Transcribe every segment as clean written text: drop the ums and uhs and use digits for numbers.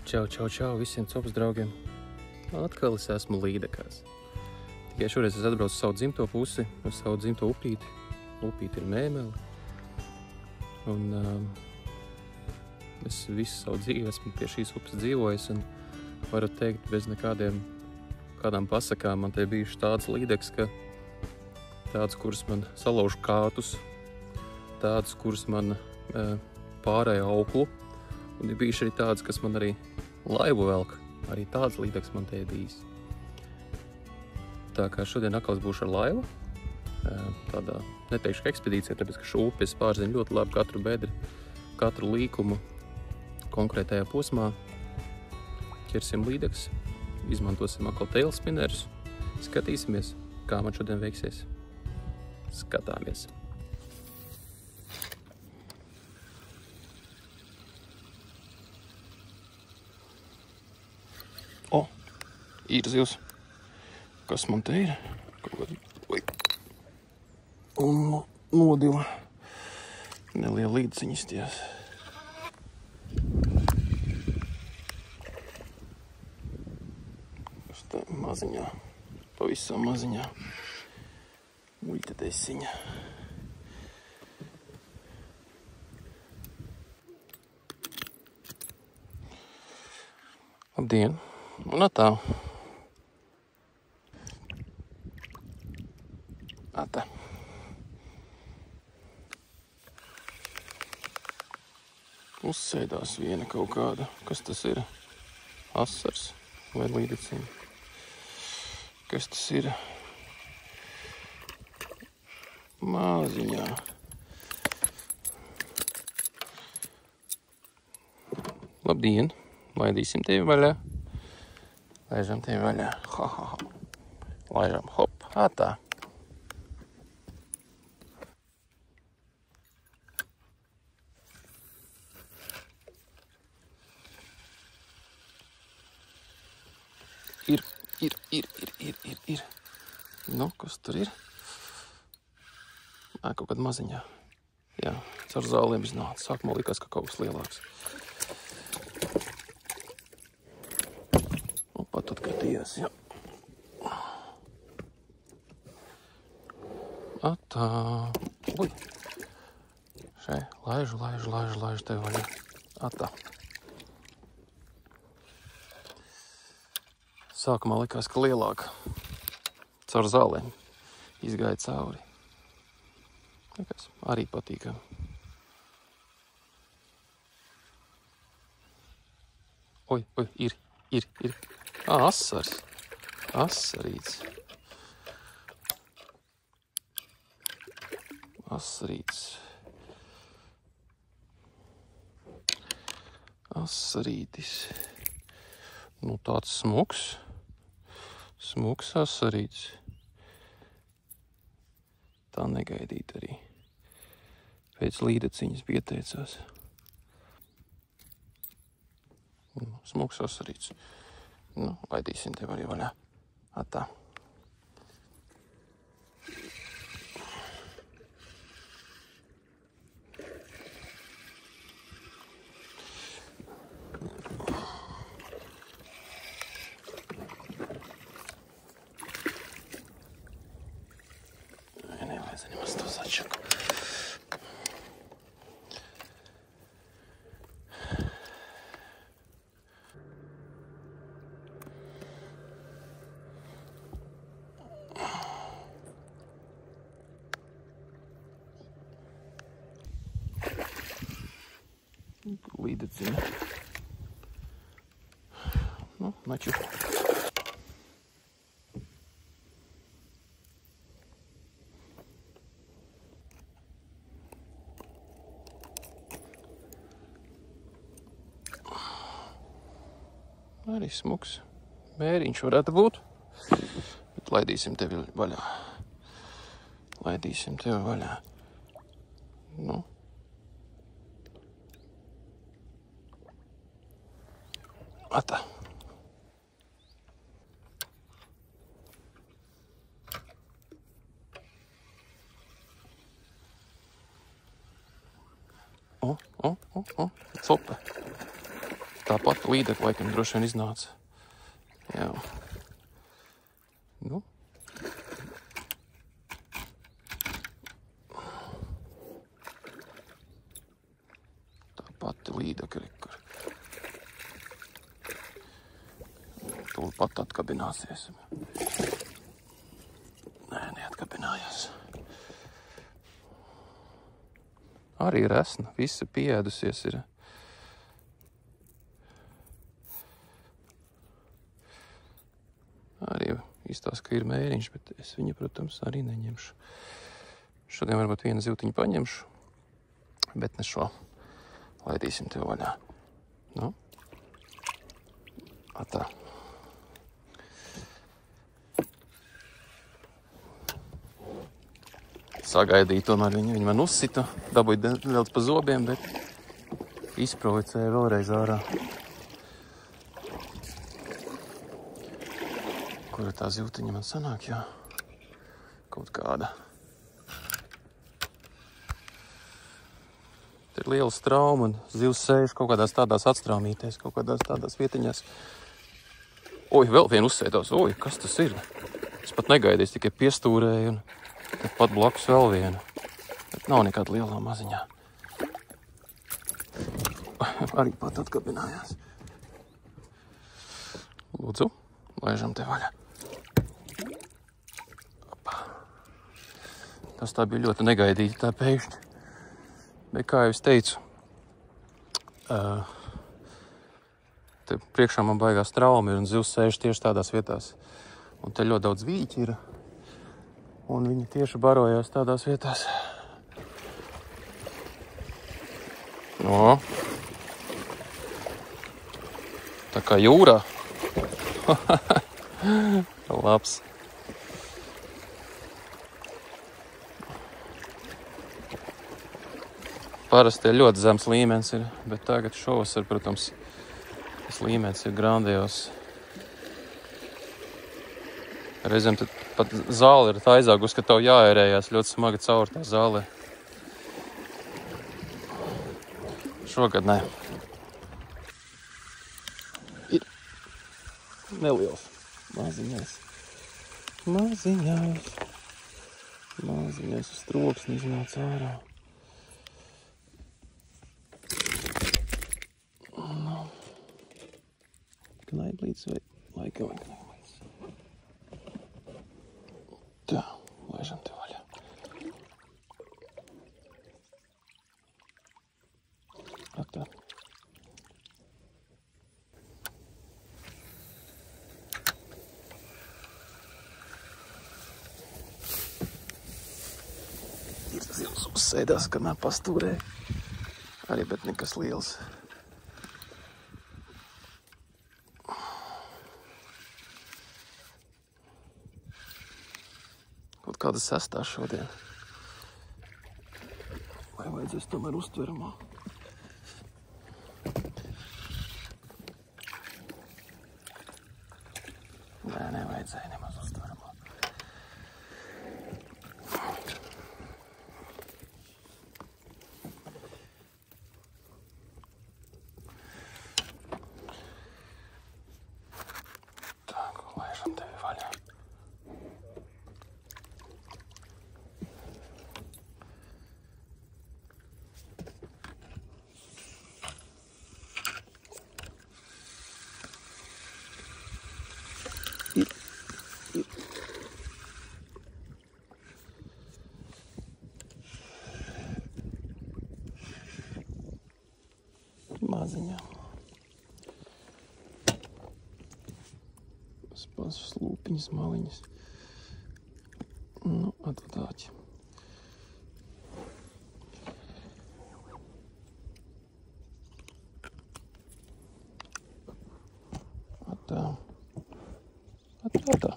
Čau visiem copas draugiem. Atkal es esmu Līdekās. Tikai šoreiz es atbraucu savu dzimto pusi, uz savu dzimto upīti. Upīti ir Mēmele. Un es visu savu dzīvi esmu pie šīs upes dzīvojis un varu teikt bez kādām pasakām man te bijuši tāds Līdeks, ka tāds, kuras man salauž kātus, tāds, kuras man pārēja auklu, un ir bijuši arī tāds, kas man arī laivu velk. Arī tāds Līdeks man te ir bijis. Tā kā šodien atkal būšu ar laivu. Tādā, neteikšu, ka ekspedīcija, tāpēc, ka šo upi es pārzinu ļoti labi katru bedri, katru līkumu konkrētajā posmā. Ķersim Līdeks, izmantosim atkal tail spinnerus. Skatīsimies, kā man šodien veiksies. Skatāmies. Ir zivs. Kas man te ir? Un nodila neliela līdziņas ties. Kas te maziņā, pavisam maziņā. Muļķa desiņa. Labdien! Un atā. Atā. Uzsēdās viena kaut kāda. Kas tas ir? Asars vai līdeciņa? Kas tas ir? Māziņā. Labdien! Laidīsim tevi vaļā. Laižam tevi vaļā. Ha, ha, ha. Laižam, hop. Atā. Ir. Nu, kas tur ir? Kaut kāda maziņā. Jā, caur zālēm iznāca. Sākumā likās, ka kaut kas lielāks. Un pat atkritījās, jā. Atā. Ui. Šai, laižu tevi vaļā. Atā. Sākumā likās, ka lielāka. Caur zālēm izgāja cauri. Likās, arī patīkam. Oi, ir. Asars. Asarīts. Asarītis. Nu, tāds smuks. Smuks asarīts. Tā negaidīt arī. Pēc līdeciņas pieteicās. Smuks asarīts. Nu, laidīsim tev arī vaļā. Atā. Nemaz to začaku. Līdeciņa. Nu, naču. Arī smuks. Mēriņš varētu būt. Bet laidīsim tevi vaļā. Nu. Atā. Copa. tāpat līdekļa laikam droši vien iznāca. Jā. Nu. Tāpat līdekļa, kur tūlīt pat atkabināsies. Nē, neatkabinājās. Arī resna, visa pieēdusies ir. Arī izstāsta, ka ir mēriņš, bet es viņu, protams, arī neņemšu. Šodien varbūt vienu zivtiņu paņemšu, bet ne šo. Laidīsim tev vaļā. Nu? Atā. Sagaidīju, tomēr viņi man uzsita, dabūja nedaudz pa zobiem, bet izprovicēja vēlreiz ārā. Kura tā zivtiņa man sanāk, jā? Kaut kāda. Te ir liela strauma un zivs sēž kaut kādās tādās atstraumītēs, kaut kādās tādās vietiņās. Oi, vēl viena uzsēdās. Oi, kas tas ir? Es pat negaidīju, tikai piestūrēju un pat blakus vēl viena. Bet nav nekāda lielā maziņā. Arī pat atkabinājās. Lūdzu, laižam te vaļā. Opa. Tas tā bija ļoti negaidīta tā pēkšņi. Bet kā jau es teicu, te priekšā man baigās trauma ir un zivs sēž tieši tādās vietās. Un te ļoti daudz vīķi ir. Un viņi tieši barojās tādās vietās. No. Tā kā jūrā. Labs. Parasti ļoti zems līmenis ir, bet tagad šovasar, protams, tas līmenis ir grandios. Reizēm pat zāle ir tā aizaugus, ka tev jāērējās ļoti smagi caur tā zālē. Šogad nē. Ir neliels. Maziņais. Maziņais. Maziņais uz troksni iznāca ārā. Nu. Knaiblīts vai laikam vai knaiblīts. Tā, laižam te vaļā. Atā. Ir zivs uzsēdās, kamēr pastūrēja. Arī, bet nekas liels. Kaut kāda sestā šodien. Vai vajadzēs tomēr uztveramā? Nē, nevajadzēja nemaz uztveramā. Tā, laižam tevi vaļā. Maziņā. Spazs lūpiņas, maliņas. Nu, atvatāķi. Atā. Atā.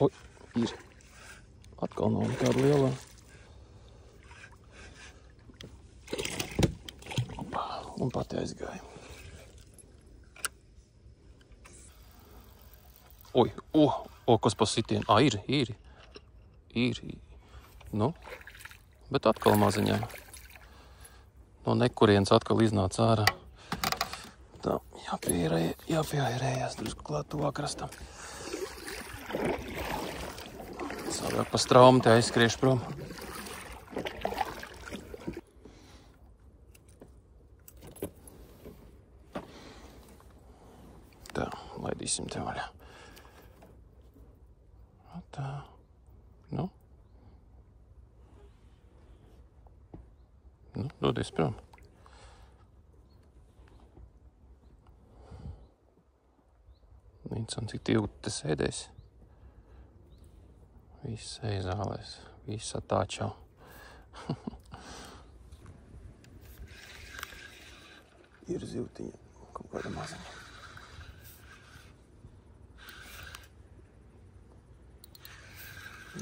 Oi, ir. Atkal nav nekāda lielā. Opa, un pati aizgāja. Oi, kas pa sitien. Ir. Nu, bet atkal maziņā. No nekurienes atkal iznāca ārā. Tā, jāpieairējās drusku klāt tuvāk krastam. Savāk pa straumu te aizskriešu prom. Tā, laidīsim te vaļā. Tā, nu, dodies prom. Vincent, cik ilgi te sēdēs? Viss eizālēs, viss atāčau. Ir zivtiņa, kaut kāda maziņa.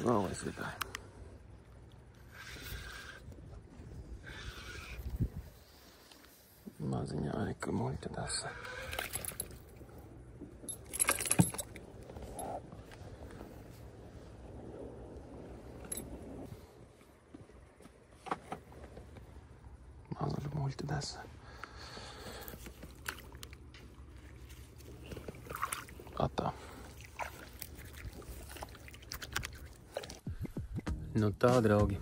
Vēl aizvitāji. Maziņā arī, ka muļķa dasa. Mazuļa muļķa dasa. Atā. Nu tā, draugi.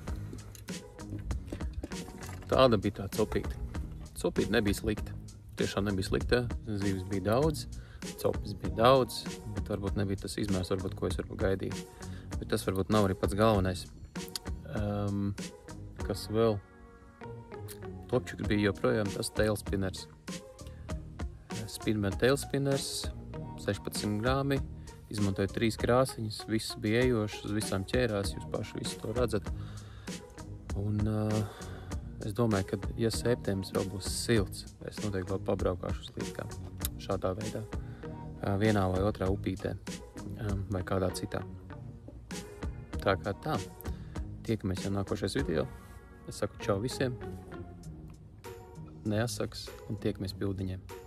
Tāda bija tā copīte. Copīte nebija slikta. Tiešām nebija slikta. Zivis bija daudz, copis bija daudz, bet varbūt nebija tas izmērs, varbūt, ko es varbūt gaidīju. Bet tas varbūt nav arī pats galvenais. Kas vēl? Topčiks bija joprojām tas tailspinners. Spinman tailspinners, 16 grāmi. Izmantoju 3 krāsiņas, viss bija ejošs, uz visām ķērās, jūs paši visu to redzat. Un es domāju, ka, ja septembris vēl būs silts, es noteikti vēl pabraukāšu uz Lītkām šādā veidā. Vienā vai otrā upītē, vai kādā citā. Tā kā tā. Tiekamies jau nākošais video. Es saku čau visiem. Neasaks un tiekamies pie ūdeņiem.